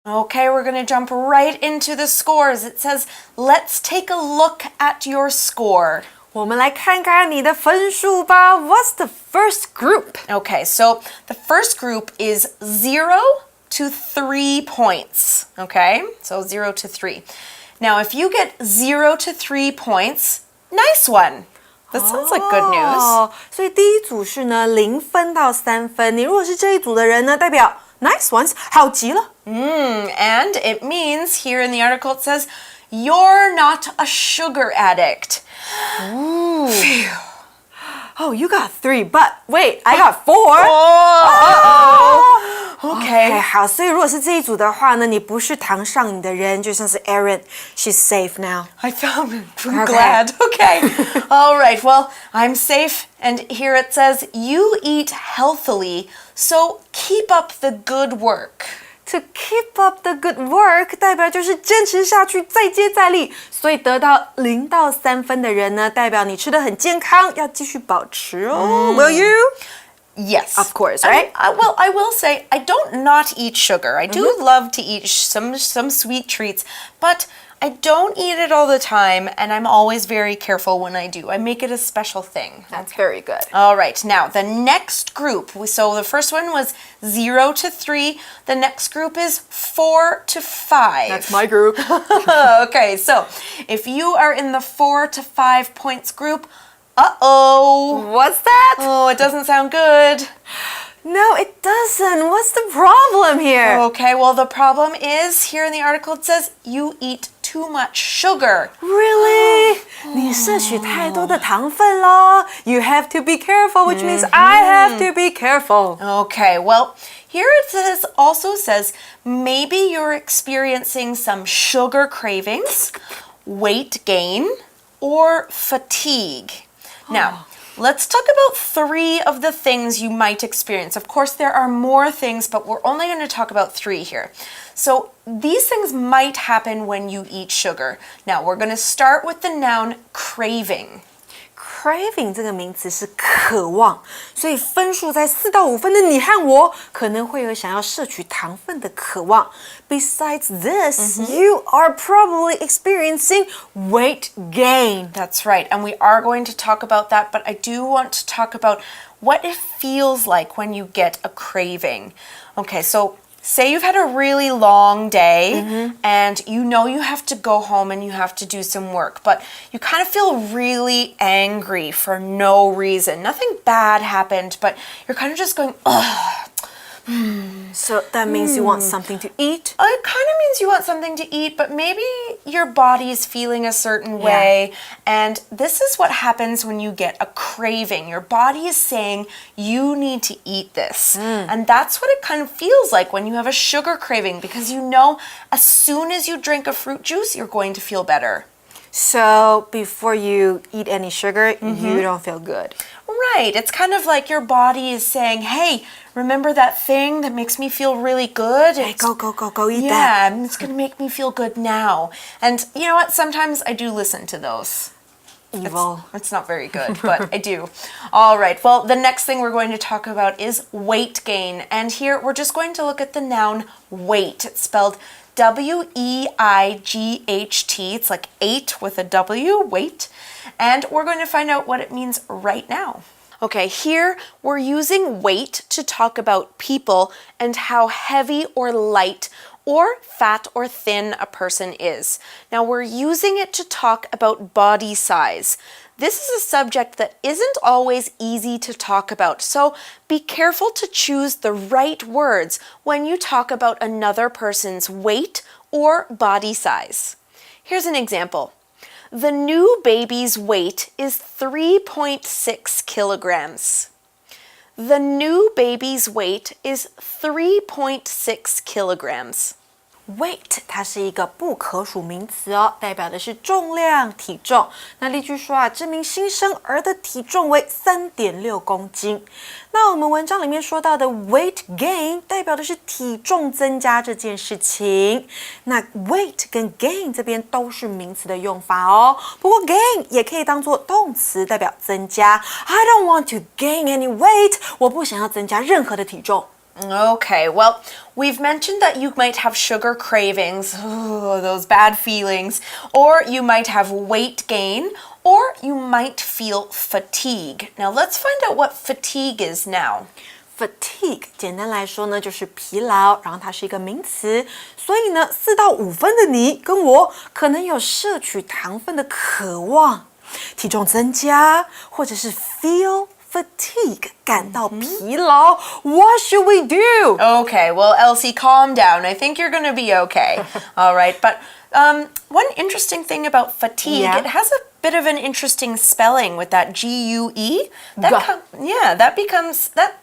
Okay, we're going to jump right into the scores. It says, let's take a look at your score. 我们来看看你的分数吧。What's the first group? Okay, so the first group is 0 to 3 points. Okay, so 0 to 3. Now, if you get 0 to 3 points, nice one. That sounds like good news. 所以第一组是呢0分到3分。你如果是这一组的人呢，代表 nice ones， 好极了。And it means here in the article it says you're not a sugar addict. Ooh. Phew. Oh, you got 3, but wait, I got 4. Okay. 好，所以如果是这一组的话呢，你不是糖上瘾的人，就像是 Erin, she's safe now. I found it. I'm glad. Okay. All right. Well, I'm safe. And here it says, you eat healthily, so keep up the good work. To keep up the good work 代表就是坚持下去，再接再厉。所以得到0到3分的人呢，代表你吃得很健康，要继续保持哦。Will you? Yes. Of course, right? Well, I will say I don't not eat sugar. I do love to eat some sweet treats, but I don't eat it all the time, and I'm always very careful when I do. I make it a special thing. That's very good. All right, now the next group. So the first one was 0 to 3. The next group is 4 to 5. That's my group. Okay, so if you are in the 4 to 5 points group, uh-oh. What's that? Oh, it doesn't sound good. No, it doesn't. What's the problem here? Okay, well, the problem is, here in the article it says, you eat too much sugar. Really? 你摄取太多的糖分咯。You have to be careful, which means I have to be careful. Okay, well, here it also says, maybe you're experiencing some sugar cravings, weight gain, or fatigue. Now, let's talk about 3 of the things you might experience. Of course, there are more things, but we're only going to talk about 3 here. So these things might happen when you eat sugar. Now, we're going to start with the noun craving. Craving 这个名词是渴望，所以分数在4到5分的你和我可能会有想要摄取糖分的渴望。Besides this, you are probably experiencing weight gain. That's right, and we are going to talk about that, but I do want to talk about what it feels like when you get a craving. Okay, so say you've had a really long day and you know you have to go home and you have to do some work, but you kind of feel really angry for no reason. Nothing bad happened, but you're kind of just going, ugh. So that means you want something to eat? It kind of means you want something to eat, but maybe your body is feeling a certain way. And this is what happens when you get a craving. Your body is saying you need to eat this. And that's what it kind of feels like when you have a sugar craving, because you know as soon as you drink a fruit juice, you're going to feel better. So before you eat any sugar, you don't feel good. Right. It's kind of like your body is saying, hey, remember that thing that makes me feel really good? Hey, go, eat that. Yeah, it's going to make me feel good now. And you know what? Sometimes I do listen to those. Evil. It's not very good, but I do. All right. Well, the next thing we're going to talk about is weight gain. And here we're just going to look at the noun weight. It's spelled W-E-I-G-H-T. It's like 8 with a W, weight. And we're going to find out what it means right now. Okay, here we're using weight to talk about people and how heavy or light or fat or thin a person is. Now we're using it to talk about body size. This is a subject that isn't always easy to talk about, so be careful to choose the right words when you talk about another person's weight or body size. Here's an example. The new baby's weight is 3.6 kilograms. The new baby's weight is 3.6 kilograms. Weight 它是一个不可数名词哦，代表的是重量、体重。那例句说啊，这名新生儿的体重为3.6公斤。那我们文章里面说到的 weight gain 代表的是体重增加这件事情。那 weight 跟 gain 这边都是名词的用法哦。不过 gain 也可以当作动词，代表增加。I don't want to gain any weight. 我不想要增加任何的体重。Okay, well, we've mentioned that you might have sugar cravings, those bad feelings, or you might have weight gain, or you might feel fatigue. Now, let's find out what fatigue is now. Fatigue 简单来说呢，就是疲劳，然后它是一个名词，所以呢，4到5分的你跟我可能有摄取糖分的渴望，体重增加，或者是 feel fatigue 感到疲劳。What should we do? Okay, well, Elsie, calm down. I think you're going to be okay. All right, but one interesting thing about fatigue, it has a bit of an interesting spelling with that G-U-E. That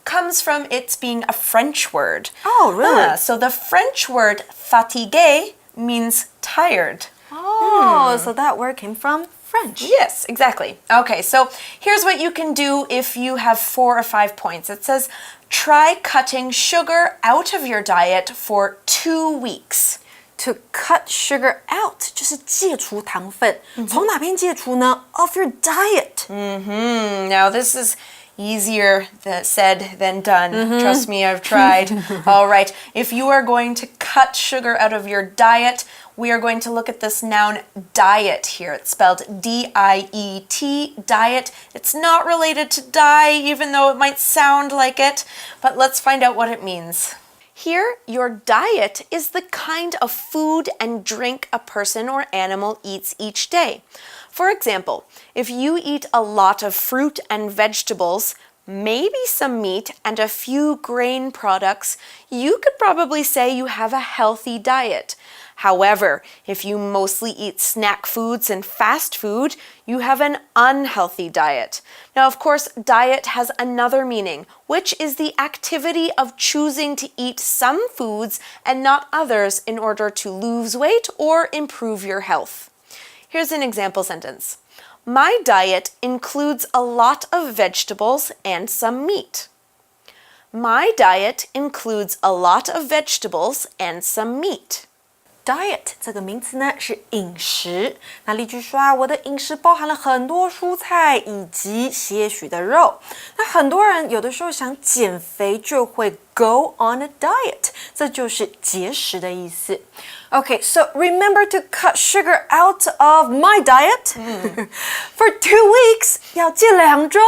comes from its being a French word. Oh, really? So the French word fatigué means tired. Oh, so that word came from French. Yes, exactly. Okay, so here's what you can do if you have 4 or 5 points. It says, try cutting sugar out of your diet for 2 weeks. To cut sugar out 就是戒除糖分。从哪边戒除呢？ Of your diet. Now this is easier said than done. Trust me, I've tried. All right, if you are going to cut sugar out of your diet, we are going to look at this noun diet here. It's spelled D-I-E-T, diet. It's not related to die, even though it might sound like it. But let's find out what it means. Here, your diet is the kind of food and drink a person or animal eats each day. For example, if you eat a lot of fruit and vegetables, maybe some meat and a few grain products, you could probably say you have a healthy diet. However, if you mostly eat snack foods and fast food, you have an unhealthy diet. Now, of course, diet has another meaning, which is the activity of choosing to eat some foods and not others in order to lose weight or improve your health. Here's an example sentence. My diet includes a lot of vegetables and some meat. My diet includes a lot of vegetables and some meat. Diet 这个名词呢是饮食。那例句说啊，我的饮食包含了很多蔬菜以及些许的肉。那很多人有的时候想减肥就会 go on a diet， 这就是节食的意思。Okay, so remember to cut sugar out of my diet for 2 weeks. 要戒2周。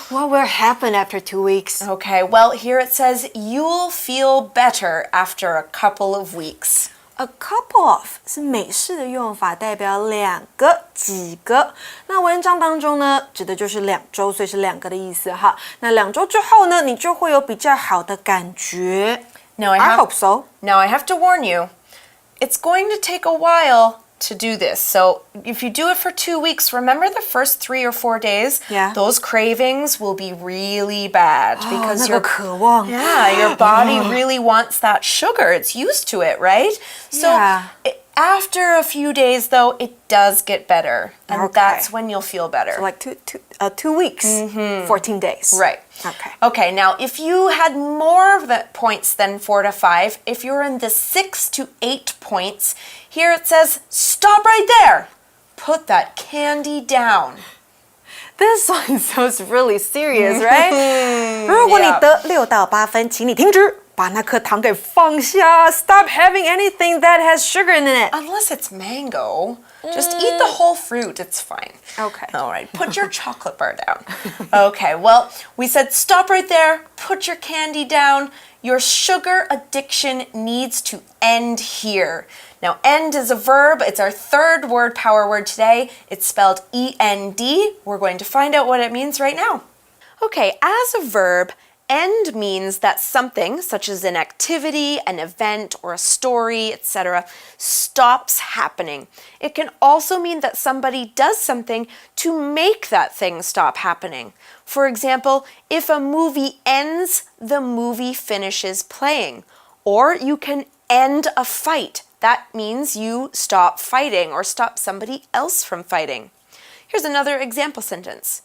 What will happen after 2 weeks? Okay, well, here it says you'll feel better after a couple of weeks. A couple of 是美式的用法，代表2个、几个。那文章当中呢，指的就是2周，所以是2个的意思哈。那2周之后呢，你就会有比较好的感觉。I hope so. Now I have to warn you, it's going to take a while to do this. So if you do it for 2 weeks, remember the first 3 or 4 days, those cravings will be really bad because your body really wants that sugar. It's used to it, right? So after a few days, though, it does get better, and that's when you'll feel better. So like 2 weeks, 14 days. Right. Okay, now if you had more of the points than 4 to 5, if you're in the 6 to 8 points, here it says, stop right there. Put that candy down. This one sounds really serious, right? 如果你得6到8分，请你停止。把那颗糖给放下 Stop having anything that has sugar in it. Unless it's mango. Just eat the whole fruit. It's fine. Okay. All right. Put your chocolate bar down. Okay. Well, we said stop right there. Put your candy down. Your sugar addiction needs to end here. Now, end is a verb. It's our 3rd word power word today. It's spelled E-N-D. We're going to find out what it means right now. Okay. As a verb, end means that something, such as an activity, an event, or a story, etc., stops happening. It can also mean that somebody does something to make that thing stop happening. For example, if a movie ends, the movie finishes playing. Or you can end a fight. That means you stop fighting or stop somebody else from fighting. Here's another example sentence.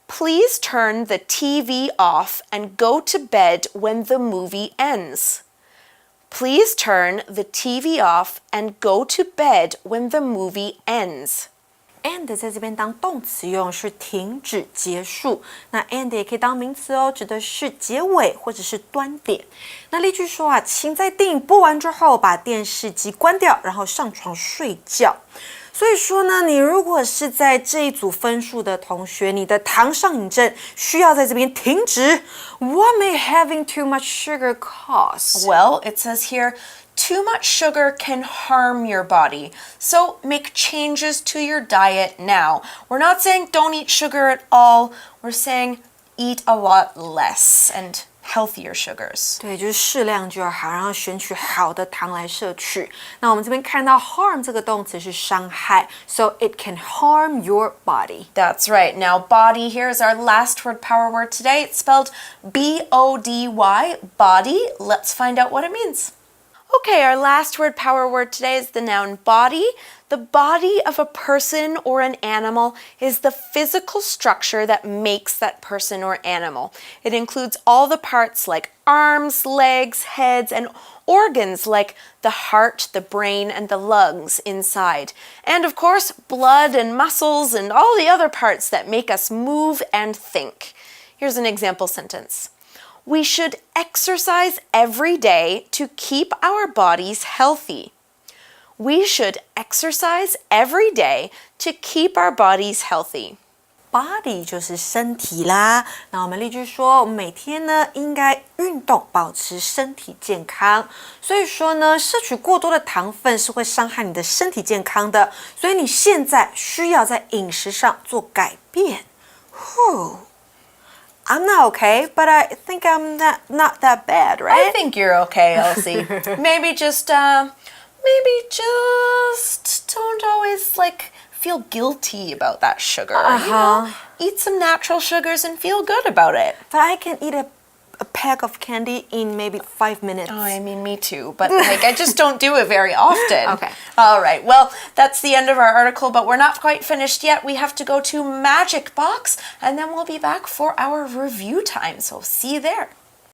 Please turn the TV off and go to bed when the movie ends. Please turn the TV off and go to bed when the movie ends. and 在这边当动词用是停止结束，那 and 也可以当名词哦，指的是结尾或者是端点。那例句说啊，请在电影播完之后把电视机关掉，然后上床睡觉。所以说呢，你如果是在这一组分数的同学，你的糖上瘾症需要在这边停止。What may having too much sugar cause? Well, it says here, too much sugar can harm your body. So make changes to your diet now. We're not saying don't eat sugar at all. We're saying eat a lot less and healthier sugars. 对，就是适量就好，然后选取好的糖来摄取。那我们这边看到 harm 这个动词是伤害 ，so it can harm your body. That's right. Now, body here is our last word power word today. It's spelled B-O-D-Y, body. Let's find out what it means. Okay, our last word power word today is the noun body. The body of a person or an animal is the physical structure that makes that person or animal. It includes all the parts like arms, legs, heads, and organs like the heart, the brain, and the lungs inside. And of course, blood and muscles and all the other parts that make us move and think. Here's an example sentence. We should exercise every day to keep our bodies healthy. We should exercise every day to keep our bodies healthy. Body 就是身体啦。那我们例句说，我们每天呢应该运动，保持身体健康。所以说呢，摄取过多的糖分是会伤害你的身体健康的。所以你现在需要在饮食上做改变。I'm not okay, but I think I'm not that bad, right? I think you're okay, Elsie. Maybe just don't always feel guilty about that sugar. You know, eat some natural sugars and feel good about it. But I can eat a pack of candy in maybe 5 minutes. Oh, I mean, me too. But I just don't do it very often. Okay. All right. Well, that's the end of our article, but we're not quite finished yet. We have to go to Magic Box, and then we'll be back for our review time. So see you there.